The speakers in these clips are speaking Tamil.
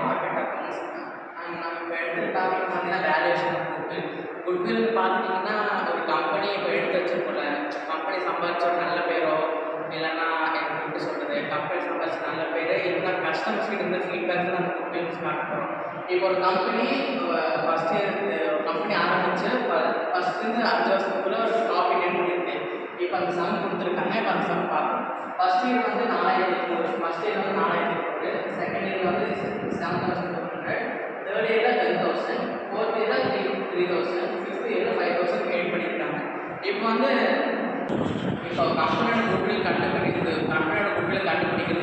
Market accounts. நம்ம இப்போ எடுத்துகிற டாபிக் பார்த்தீங்கன்னா வேல்யூஷன் ஆஃப் குட்வில். குட்வில் பார்த்துட்டிங்கன்னா ஒரு கம்பெனி இப்போ எடுத்து வச்சிருக்கோம்ல, கம்பெனி சம்பாதிச்ச ஒரு நல்ல பேரோ இல்லைன்னா எப்படி சொல்கிறது, கம்பெனி சம்பாதிச்ச நல்ல பேர் இல்லைன்னா கஸ்டமர்ஸ் கிட்ட இருந்த ஃபீட்பேக்ஸ் அந்த குட்வில் ஸ்டார்ட் பண்ணுறோம். இப்போ ஒரு கம்பெனி ஃபஸ்ட் இயர் ஒரு கம்பெனி ஆரம்பித்து ஃபஸ்ட்லேருந்து 5 வருஷத்துக்குள்ளே ஒரு ப்ராஃபிட் என்ன பண்ணியிருக்கு. இப்போ அந்த சம் கொடுத்துருக்காங்க. இப்போ அந்த சம் பார்க்கணும். ஃபஸ்ட் இயர் வந்து 4,800, ஃபஸ்ட் இயர் வந்து 4,800, செகண்ட் இயர் வந்து 7,200, தேர்ட் இயரில் 10,000, ஃபோர்த் இயரில் 3,000, ஃபிஃப்த் இயரில் 5,000 கெயின் பண்ணியிருக்காங்க. இப்போ வந்து கம்பெனியோட குட்வில் கண்டுபிடிக்கிறது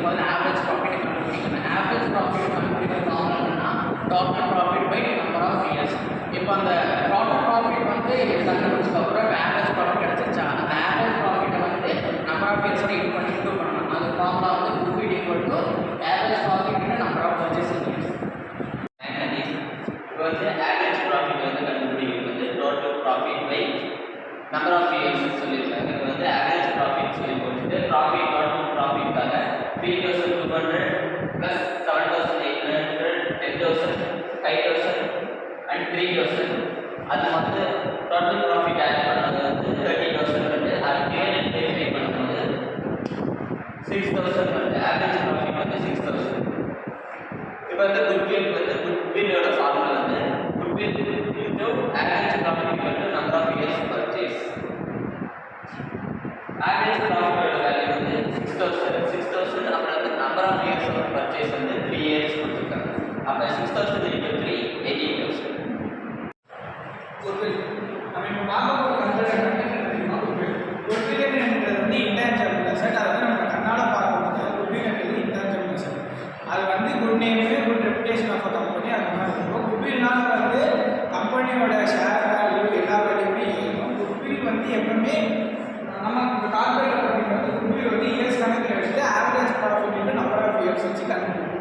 போது ஆவரேஜ் ப்ராஃபிட்டை கண்டுபிடிக்கணும். ஆவரேஜ் ப்ராஃபிட் கண்டுபிடிக்கிற ஃபார்முலா என்னன்னா total profit by number of years. இப்போ அந்த டோட்டல் ப்ராஃபிட் வந்து கண்டுபிடிச்சதுக்கப்புறம் ஆவரேஜ் ப்ராஃபிட் கிடச்சிருச்சா, அந்த ஆவரேஜ் ப்ராஃபிட்டை வந்து நம்பர் ஆஃப் இயர்ஸோட இன்க்ளூட் பண்ணணும். அது ஃபார்முலா வந்து goodwill equal to average profit number of purchasing years. இப்போ வந்து ஆவரேஜ் ப்ராஃபிட் வந்து கண்டுபிடிக்கிறது வந்து total profit by number of years சொல்லியிருக்காங்க. இப்போ வந்து ஆவரேஜ் ப்ராஃபிட் சொல்லி போட்டுட்டு ப்ராஃபிட் டோட்டல் ப்ராஃபிட்காக 3,200 ப்ளஸ் 7,800, 10,000, 5,000 அண்ட் 3,000 அது வந்து டோட்டல் ப்ராஃபிட் ஆட் பண்ணது வந்து 30,000 வந்து அது டிவைடட் பை 5 பண்ணும்போது 6,000 வந்து ஆவரேஜ் ப்ராஃபிட் வந்து 6,000. இப்போ வந்து குட்வில்லோட ஃபார்முலா வந்து goodwill into average profit equal to number of years purchase. Average ப்ராஃபிட்டோட வேல்யூ வந்து 6,000 அப்புறம் வந்து number of years of purchase வந்து 3 இயர்ஸ் கொடுத்துருக்காங்க. அப்போ 6,000 into 3 18,000. குட்வில் நம்ம இப்போ பார்க்க போகிற கன்செப்ட் என்ன தெரியுமா? குட்வில் என்றது வந்து இன்டான்ஜிபிள் அசெட். அதை வந்து நம்ம கண்ணால் பார்க்கணும். குட்வில் என்றது இன்டான்ஜிபிள் அசெட். அது வந்து good name, good reputation of a company அந்த மாதிரி இருக்கும். குட்வில்னால வந்து கம்பெனியோட ஷேர் வேல்யூ எல்லா வேல்யூமே இருக்கும். குட்வில் வந்து எப்பவுமே நம்ம கார்பரேட் கம்பெனி வந்து குட்வில் வந்து இயர்ஸ் கணக்கில் வச்சுட்டு average profit into number of years வச்சு கண்டுபிடிக்கும்.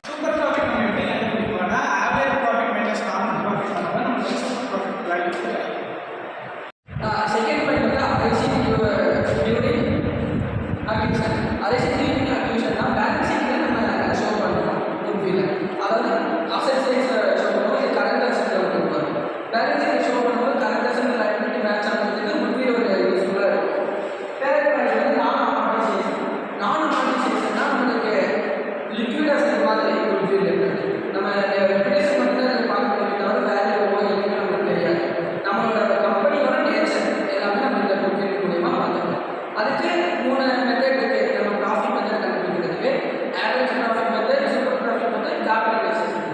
சூப்பர் ப்ராஃபிட் நம்ம எப்படி கண்டுபிடிப்போம்னா average profit minus normal profit பண்ணால் நமக்கு சூப்பர் ப்ராஃபிட் வேல்யூ கிடைக்கும். செகண்ட் பாயிண்ட் வந்து arising during acquisition. Arising during அக்யூஷன்னா பேலன்சிங்கில் நம்ம ஷோ பண்ணுறோம் குட்வில். அதாவது அசெட் சைஸ் ஷோ பண்ணுவோம், இது கரண்ட் அசெட்டில் வந்து வரும். பேலன்சிங் ஷோ பண்ணும்போது கரண்ட் அசெட் லைபிலிட்டி மேட்ச் ஆகிறதுக்கு குட்வில் ஒரு யூஸ்ஃபுல்லாக இருக்கும். தேர்ட் பாயிண்ட் வந்து நான் அமார்டைசேஷன்னா நம்மளுக்கு லிக்விட் அசெட் மாதிரி குட்வில் இருக்குது. நம்ம ரெப்புடேஷன் மட்டும் தான் அதை பார்க்க முடியும், தவிர வேல்யூவோ எதுவுமே நமக்கு தெரியாது. நம்மளோட கம்பெனியோட நேச்சர் எல்லாமே நம்ம இந்த குட்வில் மூலியமாக பார்த்துக்கலாம். அதுக்கு 3 மெத்தட் இருக்குது. நம்ம ப்ராஃபிட் மெத்தட் கண்டுபிடிக்கிறதுக்கு average profit method, super profit method, capitalisation.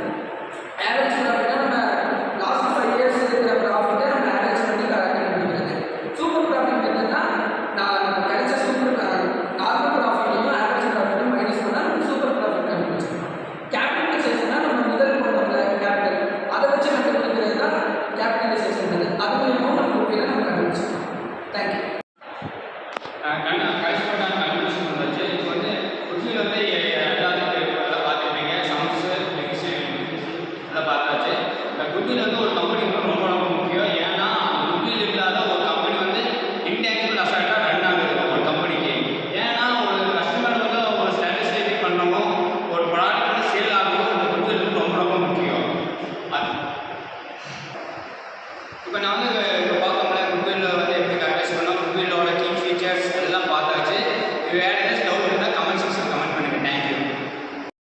Average ப்ராஃபிட்னா நம்ம லாஸ்ட் 5 இயர்ஸ் இருக்கிற ப்ராஃபிட்டை நம்ம ஆவரேஜ் பண்ணி கண்டுபிடிக்கிறது. சூப்பர் ப்ராஃபிட் மெத்தட்னா நம்ம கிடைச்ச நார்மல் ப்ராஃபிட்டையும் ஆவரேஜ் ப்ராஃபிட்டையும் மைனஸ் பண்ணால் நம்ம சூப்பர் ப்ராஃபிட் கண்டுபிடிச்சிக்கலாம். கேபிட்டலைசேஷன்னா நம்ம முதல் போட்டோம்ல கேபிட்டல், அதை வச்சு கண்டுபிடிக்கிறது தான் கேபிட்டலைசேஷன் மெத்தட். அது மூலியமாக நம்ம குட்வில்லை நம்ம கண்டுபிடிச்சிக்கலாம். தேங்க்யூ. கடைசிப்பட்ட கன்க்ளூஷன் வந்துச்சு. இப்போ வந்து குட்வில் வந்து எல்லாத்துக்கும் எல்லாம் பார்த்துருப்பீங்க. சம்ஸு நெக்ஸ்ட் எல்லாம் பார்த்தாச்சு. இந்த குட்வில் வந்து ஒரு கம்பெனிக்கு ரொம்ப ரொம்ப முக்கியம். ஏன்னா குட்வில் இல்லாத ஒரு கம்பெனி வந்து இன்டேஞ்சிபிள் அசெட்டாக ரன் ஆகுது ஒரு கம்பெனிக்கு. ஏன்னா ஒரு கஸ்டமர் வந்து ஒரு சாட்டிஸ்ஃபை பண்ணவும் ஒரு ப்ராடக்ட் வந்து சேல் ஆகும், அந்த குட்வில் வந்து ரொம்ப ரொம்ப முக்கியம். அது இப்போ நான் வந்து இப்போ பார்த்தோம்ல குட்வில் வந்து எப்படி கரெக்டைஸ் பண்ணோம், குட்வில்லோட கீ ஃபீச்சர்ஸ் எல்லாம் பார்த்தாச்சு. வேறு